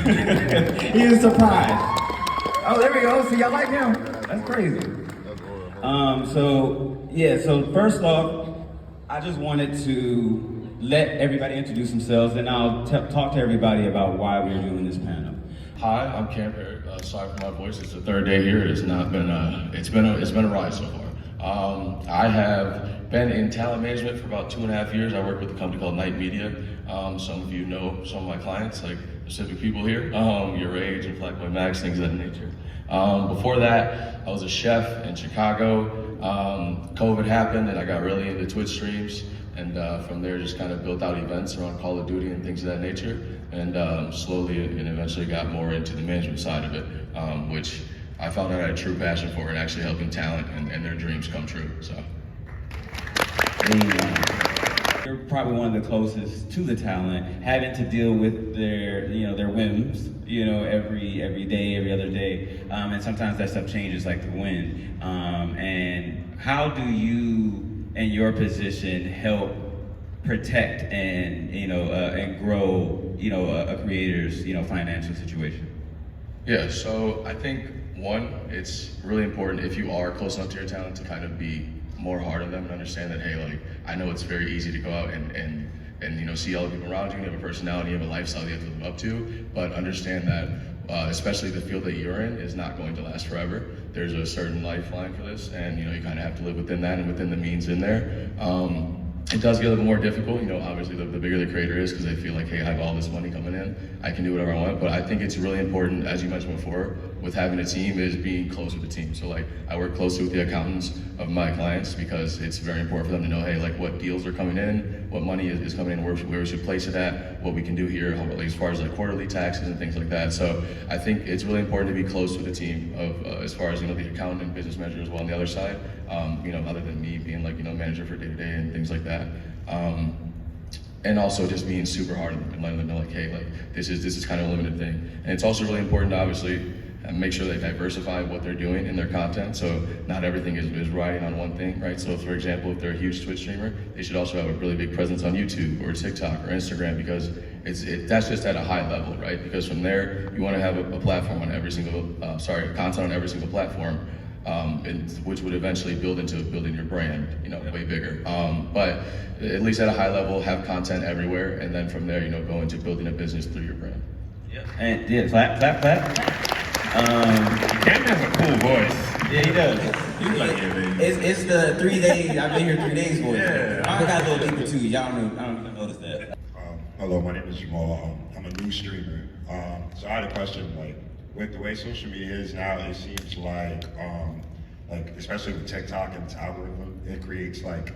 He is surprised. Oh, there we go. See, y'all like him. That's crazy. So first off, I just wanted to let everybody introduce themselves, and I'll talk to everybody about why we're doing this panel. Hi, I'm Cam here. Sorry for my voice. It's the third day here. It's not been it's been a ride so far. I have been in talent management for about 2.5 years. I work with a company called Night Media. Some of you know some of my clients, like specific people here, Your Age and Black Boy Max, things of that nature. Before that, I was a chef in Chicago. COVID happened and I got really into Twitch streams, and from there just kind of built out events around Call of Duty and things of that nature, and slowly and eventually got more into the management side of it, which I found out I had a true passion for, and actually helping talent and their dreams come true. So. You're probably one of the closest to the talent, having to deal with their whims, every day, every other day, and sometimes that stuff changes like the wind. And how do you, in your position, help protect and and grow a creator's financial situation? Yeah, so I think one, it's really important if you are close enough to your talent to kind of be more hard on them and understand that, hey, like, I know it's very easy to go out and see all the people around you, you have a personality, you have a lifestyle you have to live up to, but understand that especially the field that you're in is not going to last forever. There's a certain lifeline for this, and you kind of have to live within that and within the means in there. It does get a little more difficult, obviously the bigger the creator is, because they feel like, hey, I have all this money coming in, I can do whatever I want. But I think it's really important, as you mentioned before, with having a team, is being close with the team. So like, I work closely with the accountants of my clients, because it's very important for them to know, hey, like what deals are coming in, what money is coming in, where we should place it at, what we can do here, as far as like quarterly taxes and things like that. So I think it's really important to be close with the team of, as far as, the accountant and business manager as well on the other side, other than me being like, manager for day-to-day and things like that. And also just being super hard and letting them know, like, hey, like this is kind of a limited thing. And it's also really important to obviously make sure they diversify what they're doing in their content. So not everything is riding on one thing, right? So for example, if they're a huge Twitch streamer, they should also have a really big presence on YouTube or TikTok or Instagram, because that's just at a high level, right? Because from there, you want to have a platform on every single, content on every single platform, which would eventually build into building your brand, way bigger. But at least at a high level, have content everywhere, and then from there, go into building a business through your brand. Yeah, and yeah, clap. Cam has a cool voice. Yeah, he does. He's like, yeah, baby. It's the 3 days, I've been here 3 days for it. Yeah. I got a little deeper too, y'all don't notice that. Hello, my name is Jamal. I'm a new streamer. So I had a question, like, with the way social media is now, it seems like especially with TikTok and its algorithm, it creates like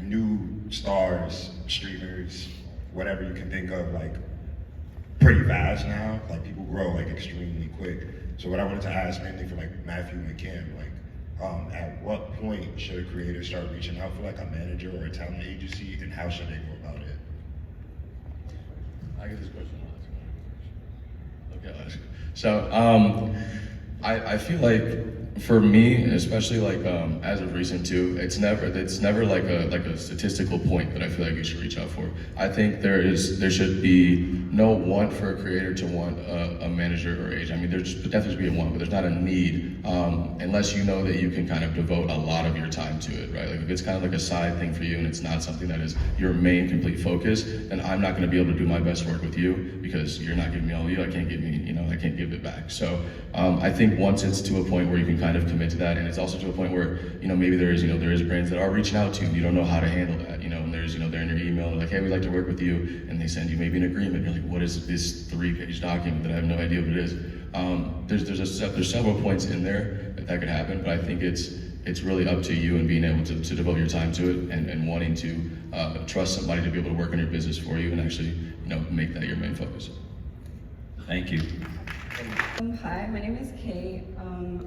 new stars, streamers, whatever you can think of, like pretty fast now. Like people grow like extremely quick. So what I wanted to ask, mainly for like Matthew and Cam, like at what point should a creator start reaching out for like a manager or a talent agency, and how should they go about it? I get this question a lot. Okay, I'll ask you. So I feel like for me, especially like as of recent too, it's never like a statistical point that I feel like you should reach out for. I think there should be no want for a creator to want a manager or agent. I mean, there's definitely be a want, but there's not a need unless you know that you can kind of devote a lot of your time to it, right? Like if it's kind of like a side thing for you and it's not something that is your main complete focus, then I'm not going to be able to do my best work with you, because you're not giving me all of you. I can't give it back. So I think once it's to a point where you can kind of commit to that, and it's also to a point where maybe there is brands that are reaching out to you and you don't know how to handle that, and there's they're in your email and like, hey, we'd like to work with you, and they send you maybe an agreement. You're like, what is this 3-page document that I have no idea what it is? There's several points in there that could happen, but I think it's really up to you and being able to devote your time to it, and wanting to trust somebody to be able to work on your business for you and actually make that your main focus. Thank you. Hi, my name is Kate.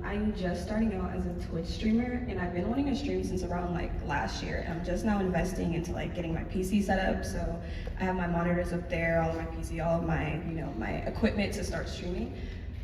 I'm just starting out as a Twitch streamer, and I've been wanting to stream since around like last year. I'm just now investing into like getting my PC set up, so I have my monitors up there, all of my PC, all of my my equipment to start streaming.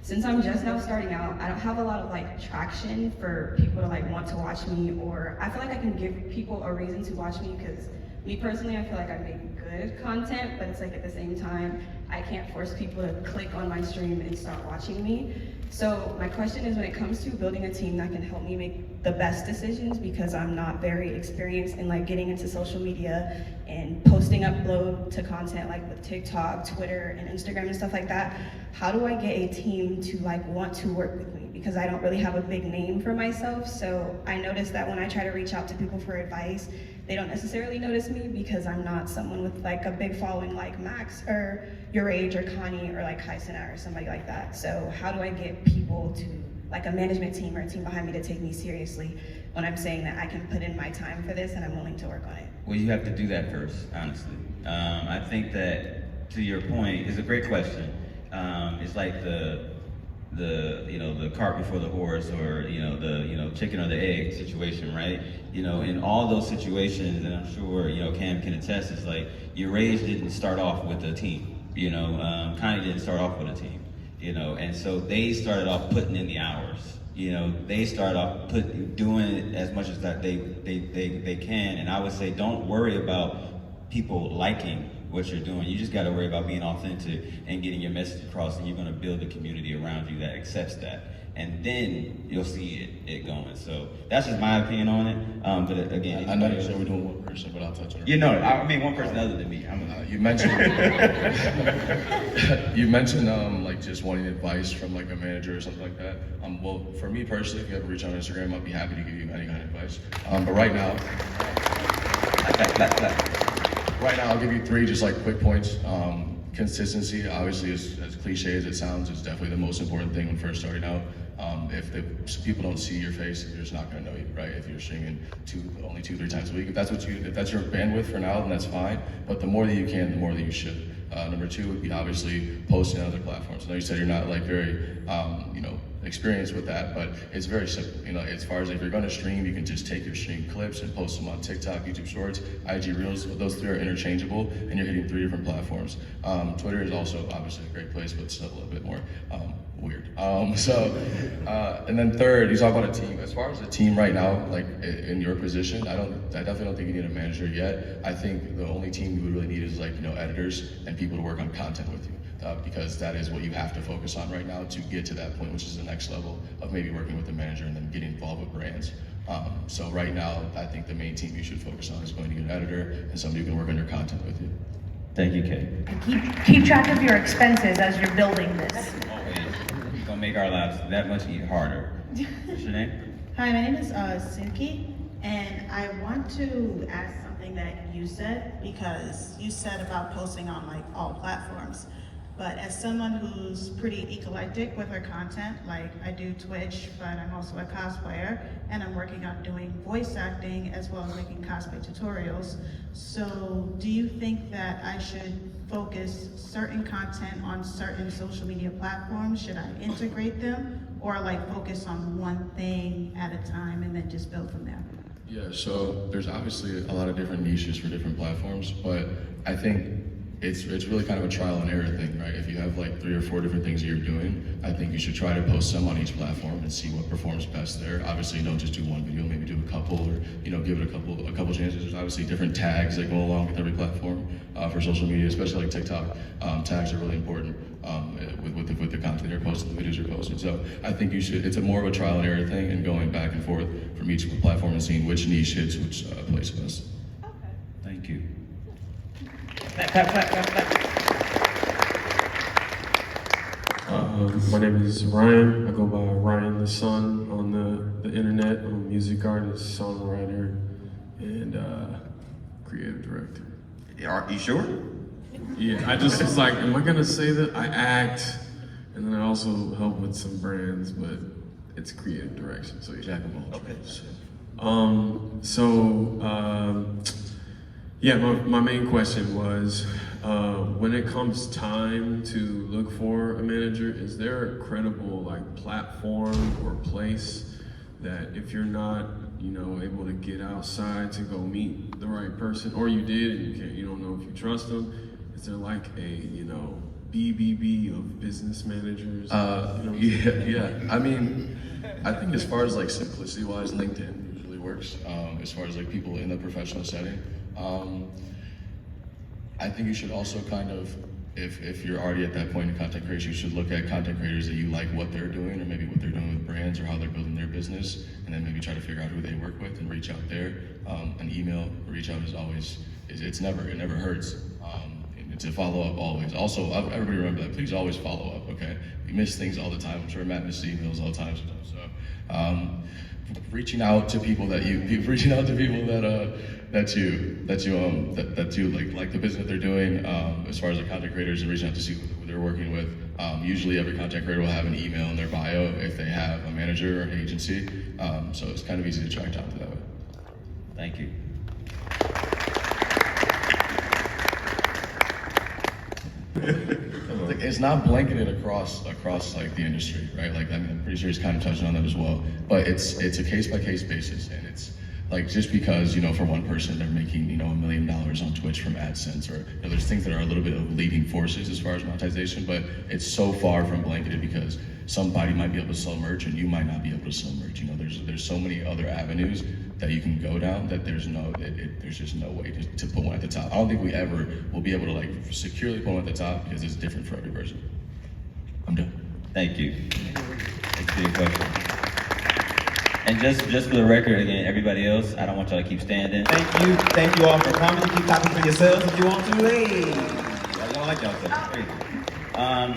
Since I'm just now starting out, I don't have a lot of like traction for people to like want to watch me, or I feel like I can give people a reason to watch me, because me personally, I feel like I make good good content, but it's like at the same time, I can't force people to click on my stream and start watching me. So my question is, when it comes to building a team that can help me make the best decisions, because I'm not very experienced in like getting into social media and posting upload to content like with TikTok, Twitter, and Instagram and stuff like that, how do I get a team to like want to work with me? Because I don't really have a big name for myself, so I notice that when I try to reach out to people for advice, they don't necessarily notice me because I'm not someone with like a big following like Max or Your Age or Connie or like Kaisana or somebody like that. So how do I get people to, like a management team or a team behind me, to take me seriously when I'm saying that I can put in my time for this and I'm willing to work on it? Well, you have to do that first, honestly. I think that, to your point, is a great question. It's like the cart before the horse, or the chicken or the egg situation, right? In all those situations, and I'm sure Cam can attest, is like Your Age didn't start off with a team. Connie didn't start off with a team. And so they started off putting in the hours. They started off doing as much as that they can. And I would say, don't worry about people liking what you're doing. You just got to worry about being authentic and getting your message across, and you're going to build a community around you that accepts that. And then you'll see it going. So that's just my opinion on it. But again, I know you said we're doing one person, but I'll touch on it. One person other than me. You mentioned like just wanting advice from like a manager or something like that. Well, for me personally, if you ever reach out on Instagram, I'd be happy to give you any kind of advice. But right now, I'll give you 3 just like quick points. Consistency, obviously, as cliche as it sounds, is definitely the most important thing when first starting out. If people don't see your face, they're just not going to know you, right? If you're streaming only 2-3 times a week, if that's your bandwidth for now, then that's fine. But the more that you can, the more that you should. Number 2 would be obviously posting on other platforms. I know you said you're not like very, experienced with that, but it's very simple. As far as if you're going to stream, you can just take your stream clips and post them on TikTok, YouTube Shorts, IG Reels. Those 3 are interchangeable, and you're hitting 3 different platforms. Twitter is also obviously a great place, but still a little bit more weird. And then 3rd, you talk about a team. As far as a team right now, like in your position, I definitely don't think you need a manager yet. I think the only team you would really need is like editors and people to work on content with you. Because that is what you have to focus on right now to get to that point, which is the next level of maybe working with a manager and then getting involved with brands. So right now, I think the main team you should focus on is going to get an editor and somebody who can work on your content with you. Thank you, Kay. And keep track of your expenses as you're building this. Always. It's gonna make our lives that much harder. What's your name? Hi, my name is Suki, and I want to ask something that you said, because you said about posting on like all platforms. But as someone who's pretty eclectic with her content, like I do Twitch, but I'm also a cosplayer, and I'm working on doing voice acting as well as making cosplay tutorials. So do you think that I should focus certain content on certain social media platforms? Should I integrate them, or like focus on one thing at a time and then just build from there? Yeah, so there's obviously a lot of different niches for different platforms, but I think it's really kind of a trial and error thing, right? If you have like 3 or 4 different things that you're doing, I think you should try to post some on each platform and see what performs best there. Obviously, don't just do one video, maybe do a couple, or give it a couple chances. There's obviously different tags that go along with every platform for social media, especially like TikTok. Tags are really important with the content they're posting, the videos you're posting. So I think it's a more of a trial and error thing, and going back and forth from each platform and seeing which niche hits which place best. Okay. Thank you. My name is Ryan. I go by Ryan the Sun on the internet. I'm a music artist, songwriter, and creative director. Are you sure? Yeah, I just was like, am I gonna say that? I act, and then I also help with some brands, but it's creative direction, so yeah. Jack of all trades. Yeah, my main question was, when it comes time to look for a manager, is there a credible like platform or place that if you're not, able to get outside to go meet the right person, or you did and you don't know if you trust them, is there like a, BBB of business managers? Yeah. I mean, I think as far as like simplicity wise, LinkedIn usually works. As far as like people in the professional setting. I think you should also kind of, if you're already at that point in content creation, you should look at content creators that you like what they're doing, or maybe what they're doing with brands or how they're building their business, and then maybe try to figure out who they work with and reach out there. An email reach out is always, it never hurts. To follow up always. Also, everybody remember that. Please always follow up. Okay, we miss things all the time. I'm sure Matt misses emails all the time. So, reaching out to people that you like the business that they're doing. As far as the content creators, and reaching out to see who they're working with. Usually, every content creator will have an email in their bio if they have a manager or an agency. So it's kind of easy to track down to that way. Thank you. Like, it's not blanketed across like the industry, right? Like, I mean, I'm pretty sure he's kind of touching on that as well. But it's a case by case basis, and it's like, just because, you know, for one person they're making, you know, $1 million on Twitch from AdSense, or, you know, there's things that are a little bit of leading forces as far as monetization, but it's so far from blanketed, because somebody might be able to sell merch and you might not be able to sell merch. You know, there's so many other avenues that you can go down that there's just no way to put one at the top. I don't think we ever will be able to like securely put one at the top, because it's different for every person. I'm done. Thank you. Thanks for your question. And just for the record, again, everybody else, I don't want y'all to keep standing. Thank you all for coming. Keep clapping for yourselves if you want to. Hey, I don't like y'all, so it's crazy.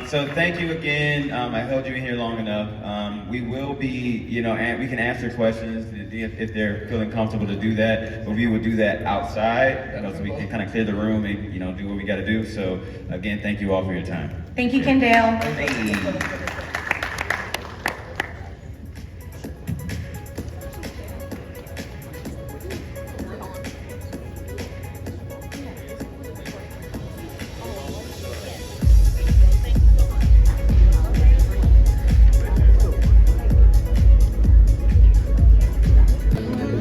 So thank you again. I held you in here long enough. We will be, you know, we can answer questions if they're feeling comfortable to do that, but we will do that outside, so we can kind of clear the room and, you know, do what we got to do. So again, thank you all for your time. Thank you, Kendall. Hey.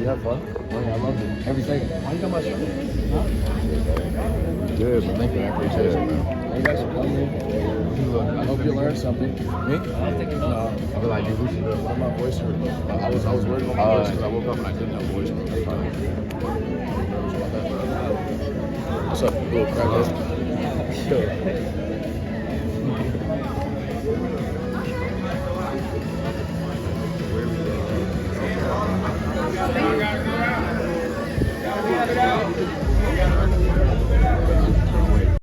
You have fun? Oh yeah, I love it. Every second. Why you got my shirt? Huh? Good, but thank you. I appreciate it, man. You guys should come in. I hope you learned something. Me? No. I feel like you losing my voice. I was worried about my voice because I woke up and I didn't have voice. What's up, little crackhead?